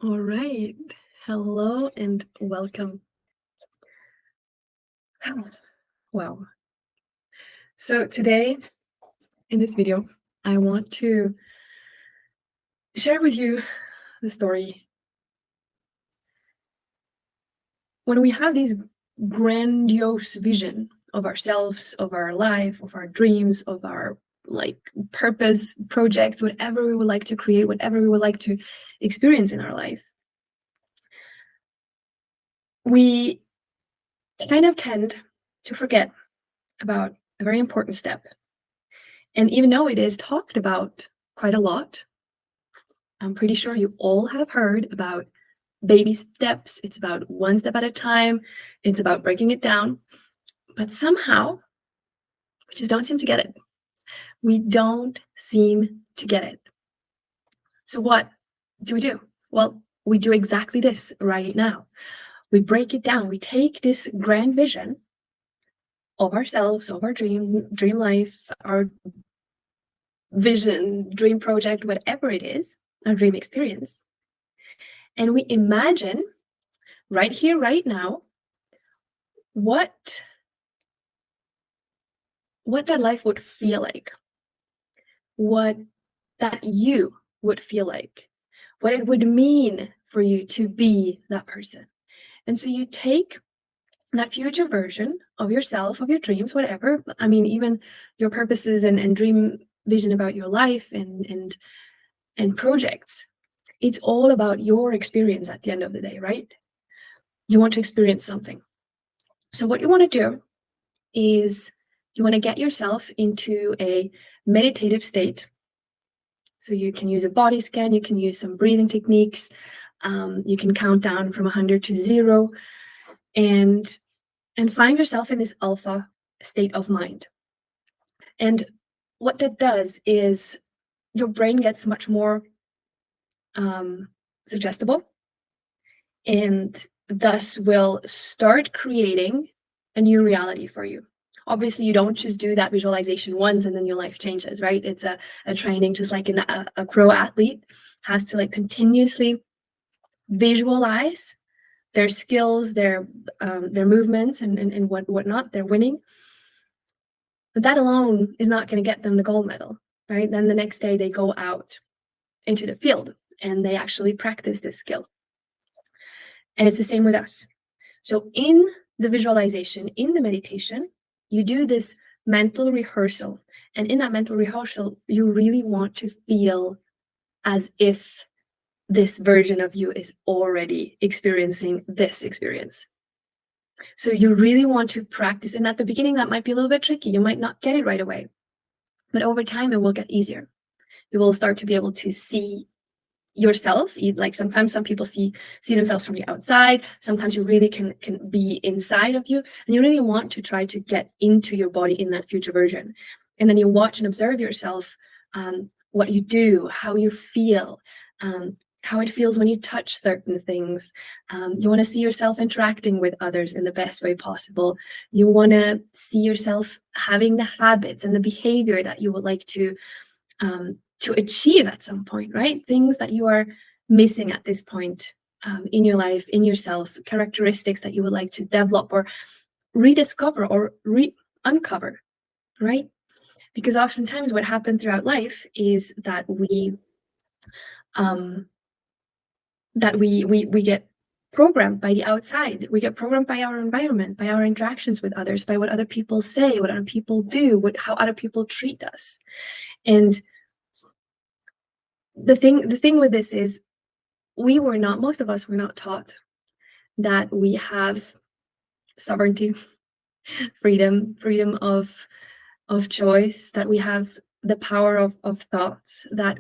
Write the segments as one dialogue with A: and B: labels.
A: All right. Hello and welcome. Wow. So today in this video, I want to share with you the story. When we have these grandiose vision of ourselves, of our life, of our dreams, of our purpose projects, whatever we would like to create, whatever we would like to experience in our life, we kind of tend to forget about a very important step. And even though it is talked about quite a lot, I'm pretty sure you all have heard about baby steps. It's about one step at a time. It's about breaking it down. But somehow, we just don't seem to get it. We don't seem to get it. So what do? Well, we do exactly this right now. We break it down. We take this grand vision of ourselves, of our dream life, our vision, dream project, whatever it is, our dream experience. And we imagine right here, right now, what that life would feel like, what that you would feel like, what it would mean for you to be that person. And so you take that future version of yourself, of your dreams, whatever. I mean, even your purposes and dream vision about your life and projects. It's all about your experience at the end of the day, right? You want to experience something. So what you want to do is you want to get yourself into a meditative state. So you can use a body scan, you can use some breathing techniques, you can count down from 100 to 0, and find yourself in this alpha state of mind. And what that does is your brain gets much more suggestible, and thus will start creating a new reality for you. Obviously, you don't just do that visualization once and then your life changes, right? It's a training, just like a pro athlete has to continuously visualize their skills, their movements and whatnot. They're winning. But that alone is not going to get them the gold medal, right? Then the next day they go out into the field and they actually practice this skill. And it's the same with us. So in the visualization, in the meditation, you do this mental rehearsal. And in that mental rehearsal, you really want to feel as if this version of you is already experiencing this experience. So you really want to practice. And at the beginning, that might be a little bit tricky. You might not get it right away. But over time, it will get easier. You will start to be able to see yourself. Like sometimes some people see themselves from the outside. Sometimes you really can be inside of you, and you really want to try to get into your body in that future version. And then you watch and observe yourself, what you do, how you feel, how it feels when you touch certain things. You want to see yourself interacting with others in the best way possible. You want to see yourself having the habits and the behavior that you would like to achieve at some point, right? Things that you are missing at this point in your life, in yourself, characteristics that you would like to develop or rediscover or uncover, right? Because oftentimes what happens throughout life is that we get programmed by the outside. We get programmed by our environment, by our interactions with others, by what other people say, what other people do, how other people treat us. And the thing with this is most of us were not taught that we have sovereignty, freedom of choice, that we have the power of thoughts, that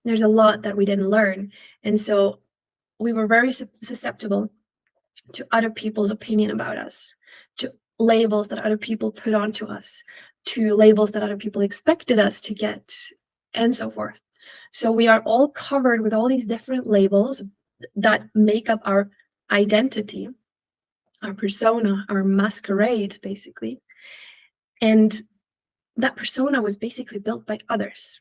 A: there's a lot that we didn't learn. And so we were very susceptible to other people's opinion about us, to labels that other people put onto us, to labels that other people expected us to get, and so forth. So we are all covered with all these different labels that make up our identity, our persona, our masquerade, basically. And that persona was basically built by others.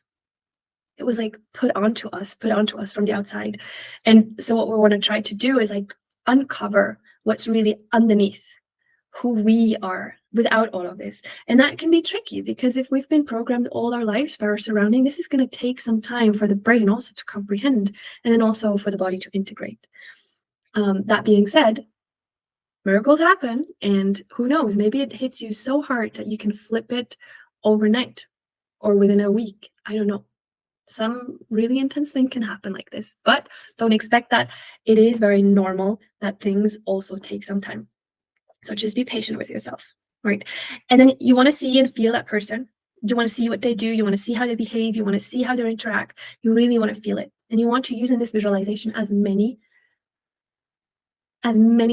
A: It was like put onto us from the outside. And so what we want to try to do is like uncover what's really underneath who we are without all of this. And that can be tricky because if we've been programmed all our lives by our surrounding, this is going to take some time for the brain also to comprehend and then also for the body to integrate. That being said, miracles happen, and who knows, maybe it hits you so hard that you can flip it overnight or within a week. I don't know. Some really intense thing can happen like this, but don't expect that. It is very normal that things also take some time. So just be patient with yourself, right? And then you want to see and feel that person. You want to see what they do. You want to see how they behave. You want to see how they interact. You really want to feel it. And you want to use in this visualization as many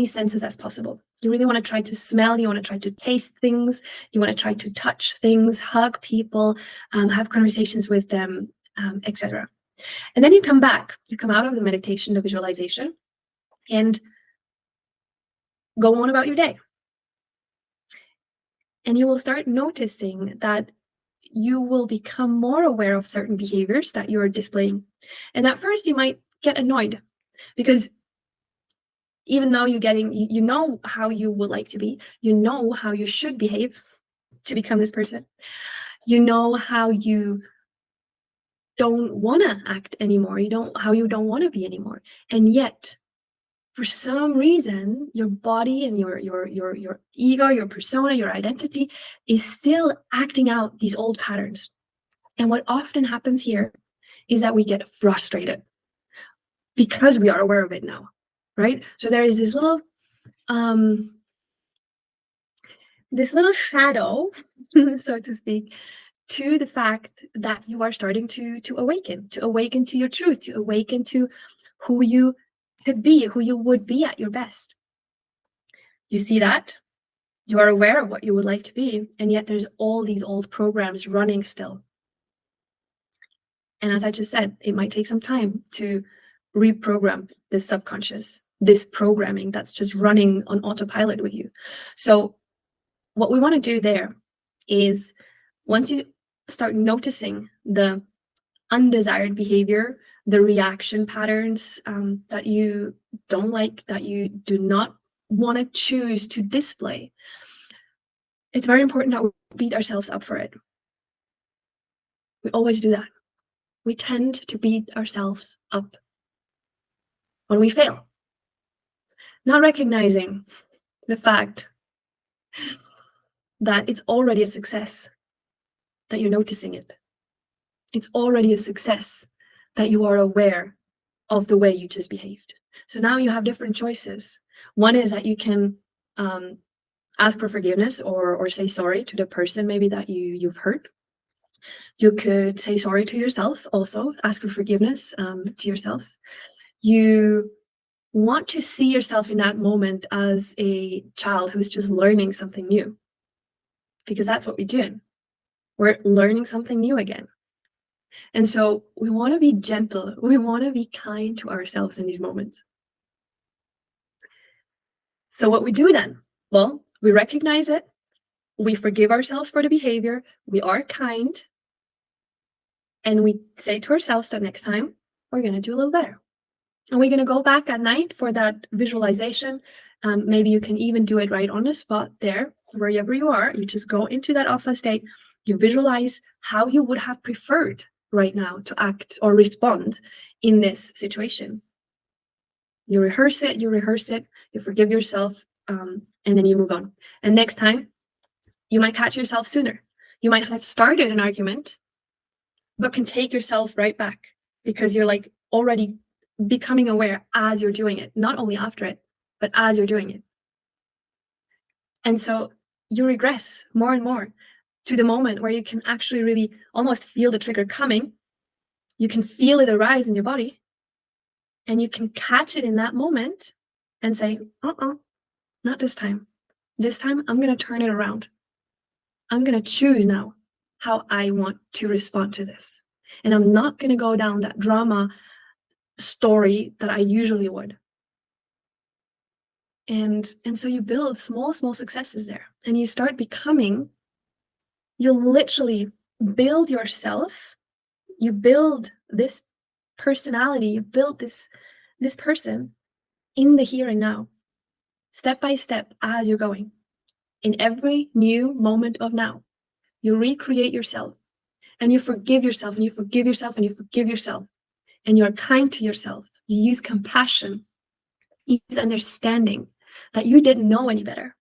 A: senses as possible. You really want to try to smell. You want to try to taste things. You want to try to touch things, hug people, have conversations with them, etc. And then you come back. You come out of the meditation, the visualization, and go on about your day. And you will start noticing that you will become more aware of certain behaviors that you're displaying. And at first you might get annoyed because even though you know how you would like to be, you know how you should behave to become this person, you know how you don't want to act anymore, how you don't want to be anymore. And yet, for some reason, your body and your ego, your persona, your identity is still acting out these old patterns. And what often happens here is that we get frustrated because we are aware of it now, right? So there is this little shadow, so to speak, to the fact that you are starting to awaken to your truth, to awaken to who you could be, who you would be at your best. You see that? You are aware of what you would like to be, and yet there's all these old programs running still. And as I just said, it might take some time to reprogram this subconscious, this programming that's just running on autopilot with you. So what we want to do there is, once you start noticing the undesired behavior, the reaction patterns that you don't like, that you do not want to choose to display, it's very important that we beat ourselves up for it. We always do that. We tend to beat ourselves up when we fail, not recognizing the fact that it's already a success that you're noticing it. It's already a success that you are aware of the way you just behaved. So now you have different choices. One is that you can ask for forgiveness or say sorry to the person maybe that you've hurt. You could say sorry to yourself also, ask for forgiveness to yourself. You want to see yourself in that moment as a child who's just learning something new, because that's what we're doing. We're learning something new again. And so we want to be gentle. We want to be kind to ourselves in these moments. So what we do then? Well, we recognize it. We forgive ourselves for the behavior. We are kind. And we say to ourselves that next time, we're going to do a little better. And we're going to go back at night for that visualization. Maybe you can even do it right on the spot there, wherever you are. You just go into that alpha state. You visualize how you would have preferred right now to act or respond in this situation. You rehearse it, you forgive yourself, and then you move on. And next time, you might catch yourself sooner. You might have started an argument, but can take yourself right back because you're like already becoming aware as you're doing it, not only after it, but as you're doing it. And so you regress more and more to the moment where you can actually really almost feel the trigger coming. You can feel it arise in your body, and you can catch it in that moment and say, not this time. This time, I'm going to turn it around. I'm going to choose now how I want to respond to this. And I'm not going to go down that drama story that I usually would. And so you build small successes there, and you start becoming, you literally build yourself, you build this personality, you build this person in the here and now, step by step as you're going. In every new moment of now, you recreate yourself, and you forgive yourself, and you forgive yourself, and you forgive yourself, and you're kind to yourself. You use compassion, you use understanding that you didn't know any better.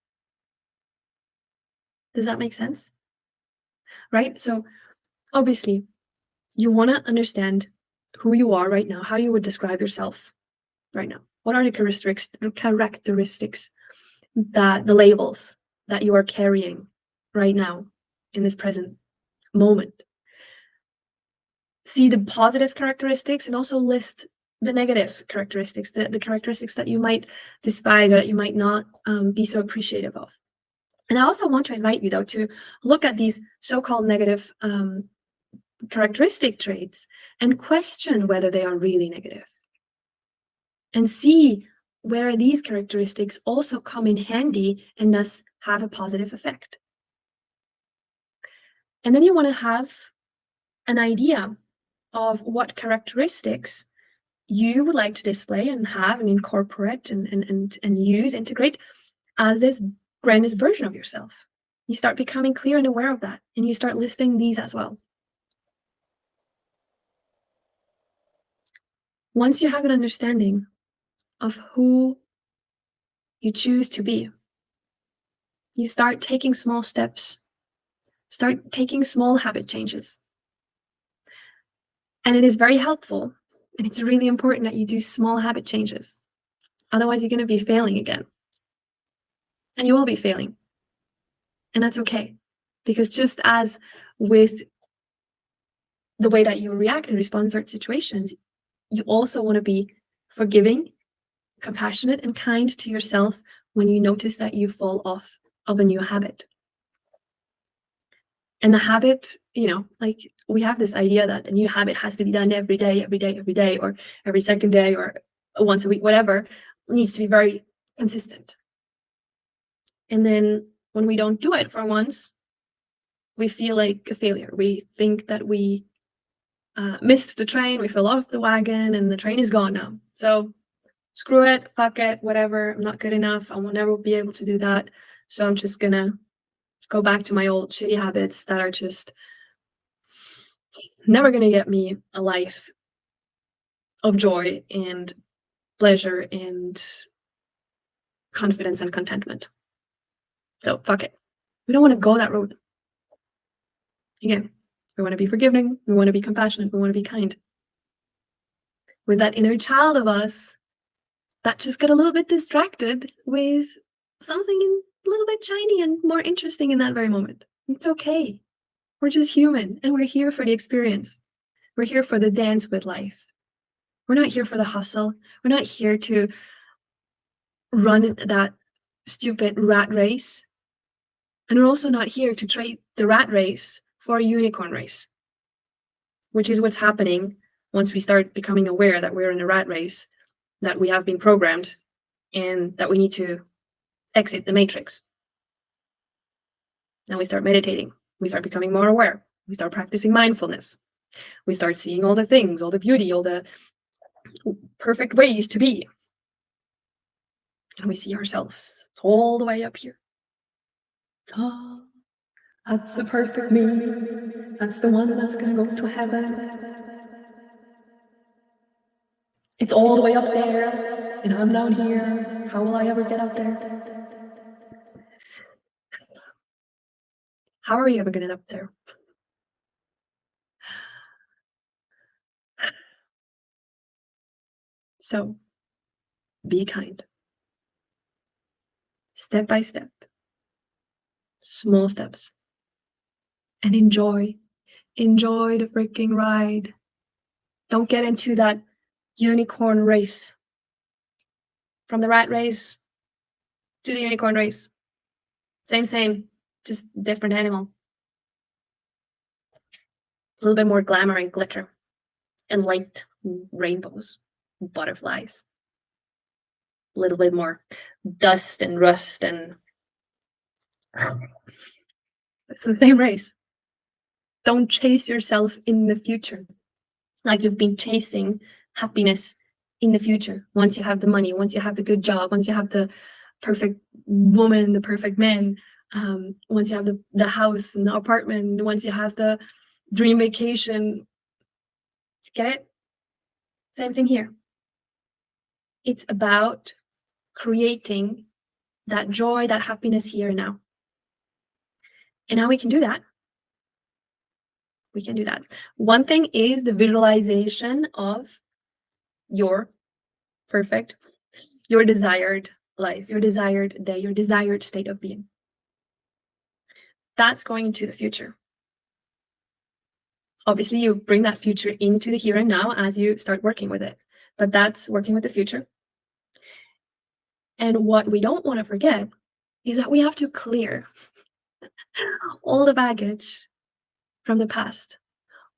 A: Does that make sense? Right? So obviously, you want to understand who you are right now, how you would describe yourself right now. What are the characteristics, that the labels that you are carrying right now in this present moment? See the positive characteristics and also list the negative characteristics, the characteristics that you might despise or that you might not be so appreciative of. And I also want to invite you, though, to look at these so-called negative characteristic traits and question whether they are really negative. And see where these characteristics also come in handy and thus have a positive effect. And then you want to have an idea of what characteristics you would like to display and have and incorporate and use, integrate as this grandest version of yourself. You start becoming clear and aware of that, and you start listing these as well. Once you have an understanding of who you choose to be, you start taking small steps, start taking small habit changes. And it is very helpful, and it's really important that you do small habit changes. Otherwise, you're going to be failing again. And you will be failing. And that's okay. Because just as with the way that you react and respond to certain situations, you also want to be forgiving, compassionate, and kind to yourself when you notice that you fall off of a new habit. And the habit, like we have this idea that a new habit has to be done every day, or every second day, or once a week, whatever, it needs to be very consistent. And then when we don't do it for once, we feel like a failure. We think that we missed the train, we fell off the wagon, and the train is gone now. So screw it, fuck it, whatever. I'm not good enough. I will never be able to do that. So I'm just gonna go back to my old shitty habits that are just never gonna get me a life of joy and pleasure and confidence and contentment. So fuck it. We don't want to go that road. Again, we want to be forgiving, we want to be compassionate, we want to be kind. With that inner child of us that just got a little bit distracted with something a little bit shiny and more interesting in that very moment. It's okay. We're just human, and we're here for the experience. We're here for the dance with life. We're not here for the hustle. We're not here to run that stupid rat race. And we're also not here to trade the rat race for a unicorn race, which is what's happening once we start becoming aware that we're in a rat race, that we have been programmed, and that we need to exit the matrix. And we start meditating. We start becoming more aware. We start practicing mindfulness. We start seeing all the things, all the beauty, all the perfect ways to be. And we see ourselves all the way up here. Oh, that's the perfect me. That's the one that's going to go to heaven. It's all the way up there, and I'm down here. How will I ever get up there? How are you ever going to get up there? So, be kind. Step by step. Small steps. And enjoy. Enjoy the freaking ride. Don't get into that unicorn race. From the rat race to the unicorn race. Same, just different animal. A little bit more glamour and glitter and light rainbows, butterflies. A little bit more dust and rust, and it's the same race. Don't chase yourself in the future. like you've been chasing happiness in the future. Once you have the money, once you have the good job, once you have the perfect woman, the perfect man, once you have the house and the apartment, once you have the dream vacation. Get it? Same thing here. It's about creating that joy, that happiness here and now. And how we can do that? We can do that. One thing is the visualization of your perfect, your desired life, your desired day, your desired state of being. That's going into the future. Obviously, you bring that future into the here and now as you start working with it, but that's working with the future. And what we don't want to forget is that we have to clear all the baggage from the past,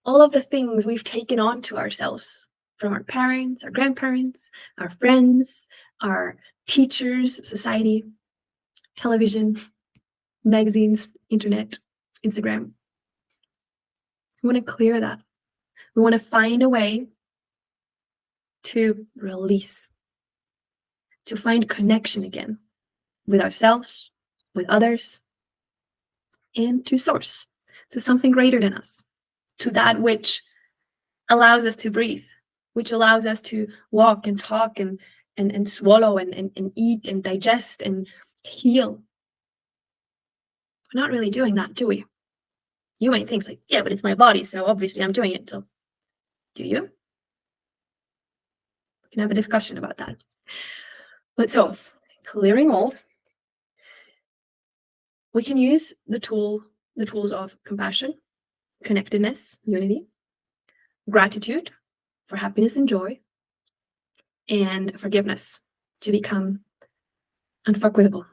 A: all of the things we've taken on to ourselves from our parents, our grandparents, our friends, our teachers, society, television, magazines, internet, Instagram. We want to clear that. We want to find a way to release, to find connection again with ourselves, with others, and to source, to something greater than us, to that which allows us to breathe, which allows us to walk and talk and swallow and eat and digest and heal. We're not really doing that, do we? You might think like, yeah, but it's my body, so obviously I'm doing it. So do you? We can have a discussion about that. But so clearing old, we can use the tools of compassion, connectedness, unity, gratitude for happiness and joy, and forgiveness to become unfuckwithable,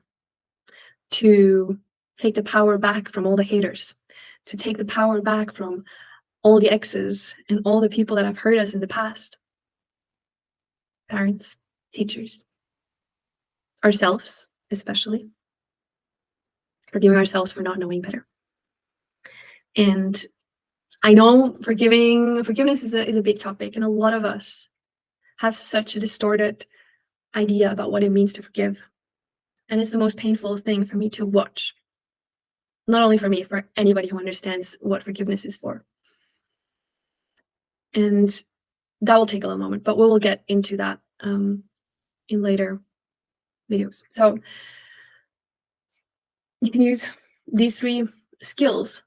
A: to take the power back from all the haters, to take the power back from all the exes and all the people that have hurt us in the past. Parents, teachers, ourselves, especially. Forgiving ourselves for not knowing better. And I know forgiveness is a big topic, and a lot of us have such a distorted idea about what it means to forgive. And it's the most painful thing for me to watch. Not only for me, for anybody who understands what forgiveness is for. And that will take a little moment, but we will get into that in later videos. So you can use these 3 skills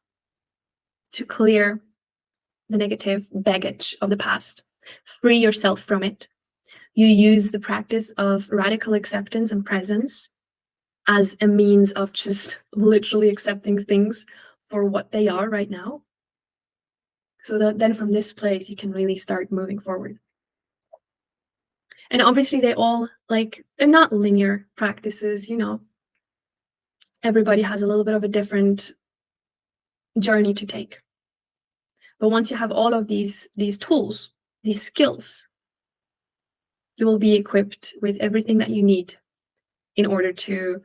A: to clear the negative baggage of the past, free yourself from it. You use the practice of radical acceptance and presence as a means of just literally accepting things for what they are right now. So that then from this place, you can really start moving forward. And obviously they're not linear practices, Everybody has a little bit of a different journey to take. But once you have all of these tools, these skills, you will be equipped with everything that you need in order to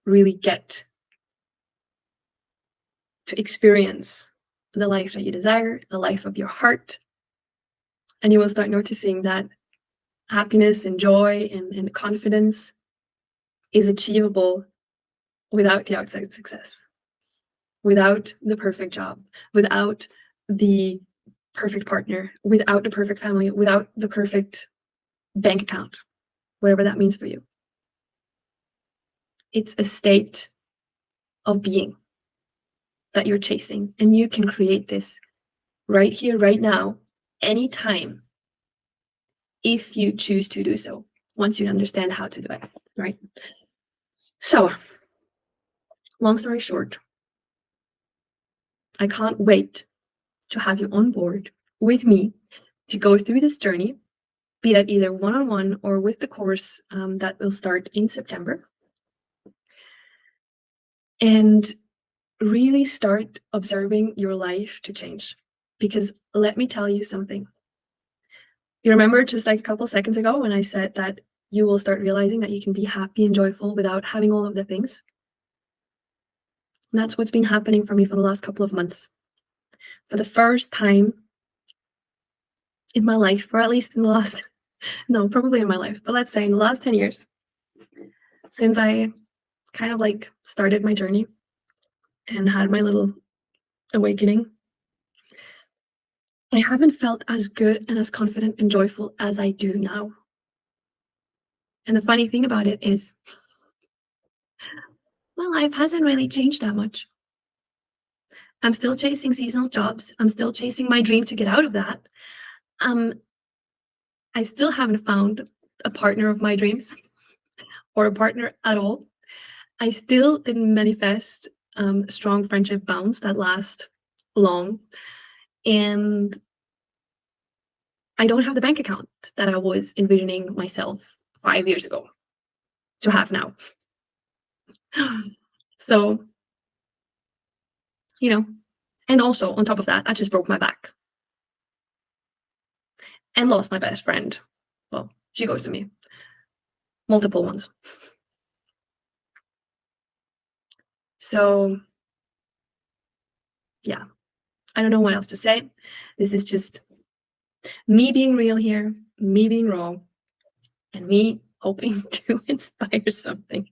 A: really get to experience the life that you desire, the life of your heart. And you will start noticing that happiness and joy and confidence is achievable without the outside success, without the perfect job, without the perfect partner, without the perfect family, without the perfect bank account, whatever that means for you. It's a state of being that you're chasing, and you can create this right here, right now, anytime, if you choose to do so, once you understand how to do it, right? So, long story short, I can't wait to have you on board with me to go through this journey, be that either one-on-one or with the course that will start in September. And really start observing your life to change. Because let me tell you something. You remember just a couple seconds ago when I said that you will start realizing that you can be happy and joyful without having all of the things? And that's what's been happening for me for the last couple of months. For the first time in my life, or at least in the last, no, probably in my life, but let's say in the last 10 years, since I kind of like started my journey and had my little awakening, I haven't felt as good and as confident and joyful as I do now. And the funny thing about it is, my life hasn't really changed that much. I'm still chasing seasonal jobs. I'm still chasing my dream to get out of that. I still haven't found a partner of my dreams or a partner at all. I still didn't manifest strong friendship bonds that last long. And I don't have the bank account that I was envisioning myself 5 years ago to have now. So, and also on top of that, I just broke my back and lost my best friend. Well, she goes to me. Multiple ones. So, yeah, I don't know what else to say. This is just me being real here, me being raw, and me hoping to inspire something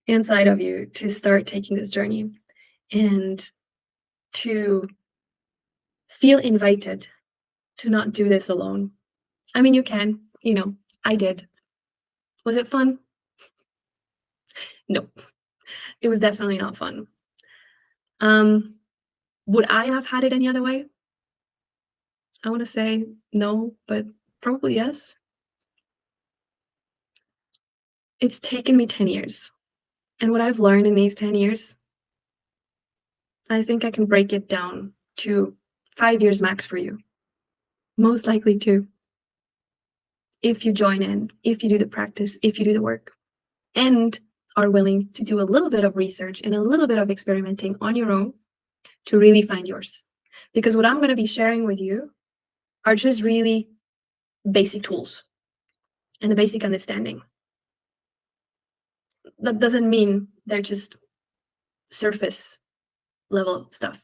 A: inside of you to start taking this journey and to feel invited to not do this alone. I mean, you can, I did. Was it fun? No, it was definitely not fun. Would I have had it any other way? I want to say no, but probably yes. It's taken me 10 years. And what I've learned in these 10 years, I think I can break it down to 5 years max for you. Most likely 2. If you join in, if you do the practice, if you do the work, and are willing to do a little bit of research and a little bit of experimenting on your own to really find yours. Because what I'm going to be sharing with you are just really basic tools and the basic understanding. That doesn't mean they're just surface level stuff.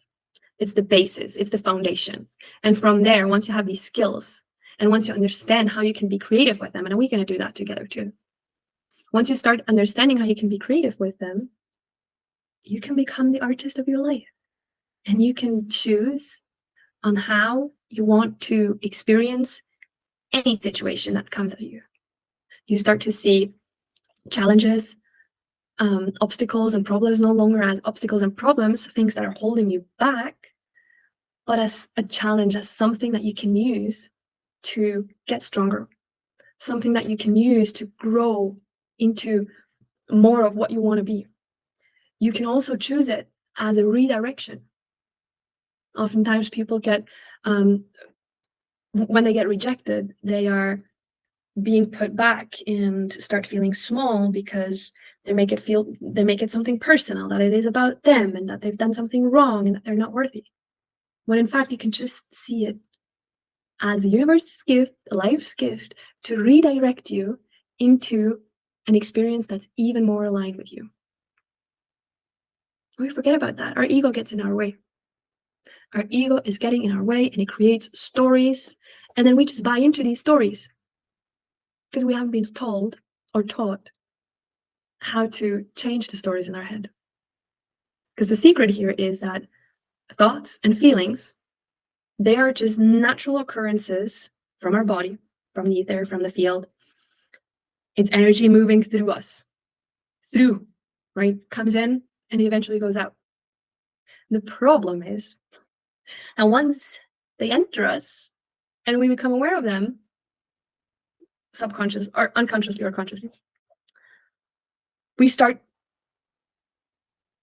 A: It's the basis, it's the foundation. And from there, once you have these skills and once you understand how you can be creative with them, and we're going to do that together too. Once you start understanding how you can be creative with them, you can become the artist of your life. And you can choose on how you want to experience any situation that comes at you. You start to see challenges, obstacles and problems no longer as obstacles and problems, things that are holding you back, but as a challenge, as something that you can use to get stronger, something that you can use to grow into more of what you want to be. You can also choose it as a redirection. Oftentimes people get, when they get rejected, they are being put back and start feeling small because they make it something personal, that it is about them and that they've done something wrong and that they're not worthy. When in fact, you can just see it as the universe's gift, life's gift, to redirect you into an experience that's even more aligned with you. We forget about that. Our ego gets in our way. Our ego is getting in our way and it creates stories. And then we just buy into these stories because we haven't been told or taught how to change the stories in our head. Because the secret here is that thoughts and feelings, they are just natural occurrences from our body, from the ether, from the field. It's energy moving through us. Right? Comes in and eventually goes out. The problem is, and once they enter us and we become aware of them, subconscious or unconsciously or consciously, we start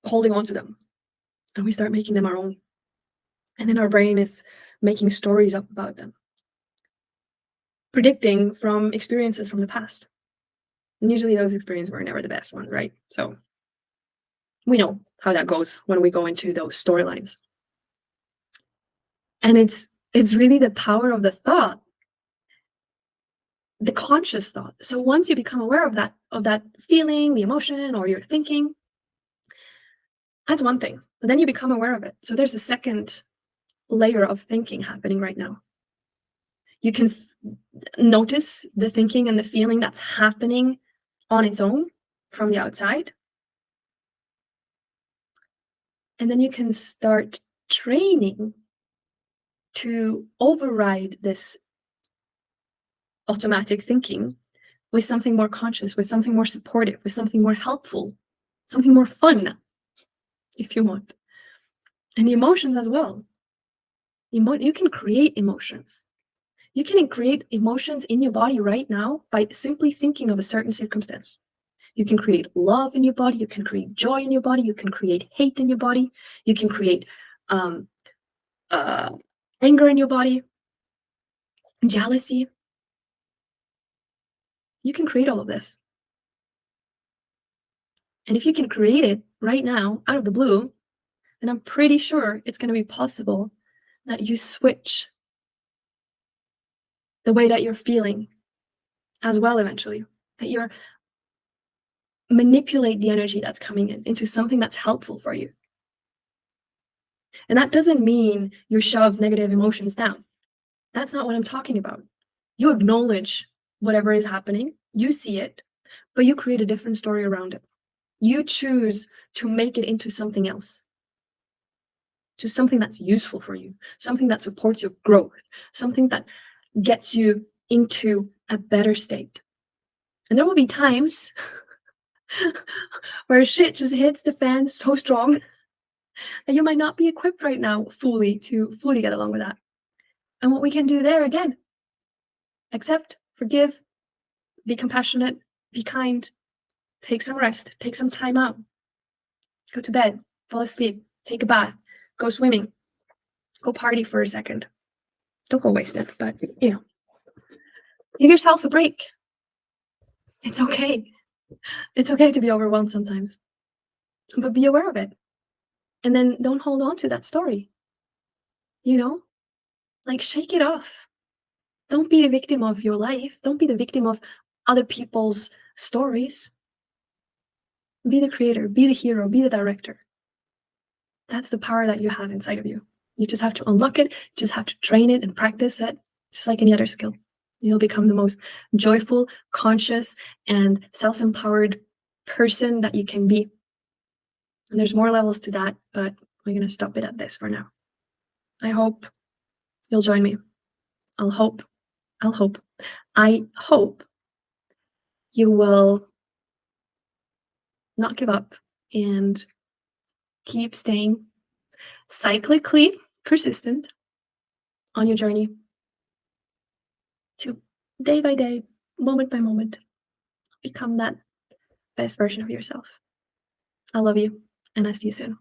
A: holding on to them and we start making them our own. And then our brain is making stories up about them, predicting from experiences from the past. And usually those experiences were never the best ones, right? So we know how that goes when we go into those storylines. And it's really the power of the thought, the conscious thought. So once you become aware of that feeling, the emotion, or your thinking, that's one thing. But then you become aware of it. So there's a second layer of thinking happening right now. You can notice the thinking and the feeling that's happening on its own from the outside. And then you can start training to override this automatic thinking with something more conscious, with something more supportive, with something more helpful, something more fun, if you want. And the emotions as well. You can create emotions. You can create emotions in your body right now by simply thinking of a certain circumstance. You can create love in your body. You can create joy in your body. You can create hate in your body. You can create anger in your body, jealousy. You can create all of this. And if you can create it right now out of the blue, then I'm pretty sure it's going to be possible that you switch the way that you're feeling as well eventually, that you're manipulate the energy that's coming in into something that's helpful for you. And that doesn't mean you shove negative emotions down. That's not what I'm talking about. You acknowledge whatever is happening, you see it, but you create a different story around it. You choose to make it into something else, to something that's useful for you, something that supports your growth, something that gets you into a better state. And there will be times where shit just hits the fan so strong that you might not be equipped right now fully to get along with that. And what we can do there again, accept, forgive, be compassionate, be kind, take some rest, take some time out, go to bed, fall asleep, take a bath, go swimming, go party for a second. Don't go waste it, but give yourself a break. It's okay. It's okay to be overwhelmed sometimes, but be aware of it. And then don't hold on to that story. Like shake it off. Don't be the victim of your life. Don't be the victim of other people's stories. Be the creator, be the hero, be the director. That's the power that you have inside of you. You just have to unlock it, just have to train it and practice it, just like any other skill. You'll become the most joyful, conscious, and self-empowered person that you can be. And there's more levels to that, but we're going to stop it at this for now. I hope you'll join me. I hope you will not give up and keep staying cyclically persistent on your journey to day by day, moment by moment, become that best version of yourself. I love you, and I'll see you soon.